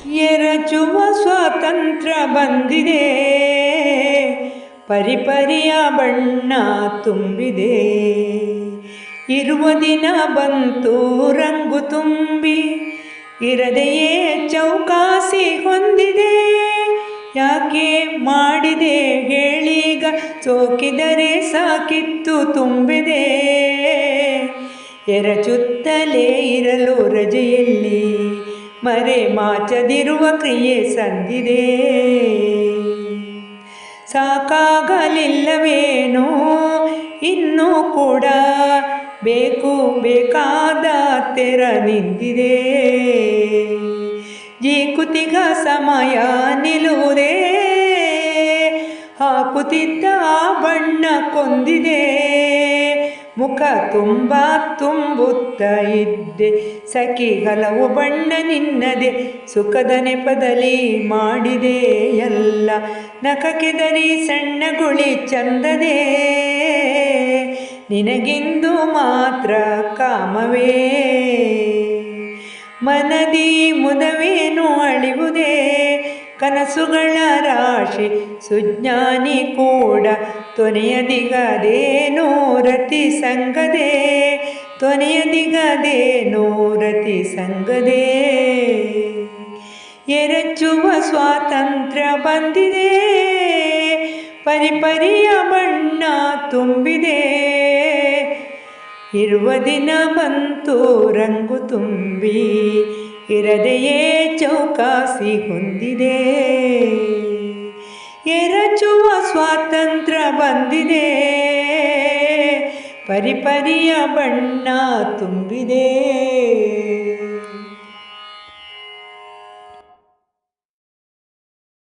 ಎರಚುವ ಸ್ವಾತಂತ್ರ್ಯ ಬಂದಿದೆ, ಪರಿಪರಿಯ ಬಣ್ಣ ತುಂಬಿದೆ. ಇರುವ ದಿನ ಬಂತು ರಂಗು ತುಂಬಿ, ಇರದೆಯೇ ಚೌಕಾಸಿ ಹೊಂದಿದೆ. ಯಾಕೆ ಮಾಡಿದೆ ಹೇಳೀಗ, ಸೋಕಿದರೆ ಸಾಕಿತ್ತು ತುಂಬಿದೆ. ಎರಚುತ್ತಲೇ ಇರಲು ರಜೆಯಲ್ಲಿ, ಮರೆ ಮಾಚದಿರುವ ಕ್ರಿಯೆ ಸಂದಿದೆ. ಸಾಕಾಗಲಿಲ್ಲವೇನೋ ಇನ್ನೂ ಕೂಡ, ಬೇಕು ಬೇಕಾದ ತೆರ ನಿಂತಿದೆ. ಜೀಕುತಿಗ ಸಮಯ ನಿಲ್ಲುವುದೇ, ಹಾಕುತ್ತಿದ್ದ ಬಣ್ಣ ಕೊಂದಿದೆ. ಮುಖ ತುಂಬ ತುಂಬುತ್ತ ಇದ್ದೆ ಸಖಿ, ಹಲವು ಬಣ್ಣ ನಿನ್ನದೆ. ಸುಖದ ನೆಪದಲ್ಲಿ ಮಾಡಿದೆ ಎಲ್ಲ, ನಖಕೆದರಿ ಸಣ್ಣ ಗುಳಿ ಚಂದದೆ. ನಿನಗಿಂದು ಮಾತ್ರ ಕಾಮವೇ, ಮನದಿ ಮುದವೇನು ಅಳಿವುದೇ. ಕನಸುಗಳ ರಾಶಿ ಸುಜ್ಞಾನಿ ಕೂಡ, ತೊನೆಯದಿಗದೇನೋ ರತಿ ಸಂಗದೆ. ತೊನೆಯದಿಗದೇನೋ ರತಿ ಸಂಗದೆ. ಎರಚುವ ಸ್ವಾತಂತ್ರ್ಯ ಬಂದಿದೆ, ಪರಿಪರಿಯ ಬಣ್ಣ ತುಂಬಿದೆ. ಇರುವ ದಿನ ಬಂತು ರಂಗು ತುಂಬಿ, ಇರದೆಯೇ ಚೌಕಾಸಿ ಹೊಂದಿದೆ. ಎರಚುವ ಸ್ವಾತಂತ್ರ್ಯ ಬಂದಿದೆ, ಪರಿಪರಿಯ ಬಣ್ಣ ತುಂಬಿದೆ.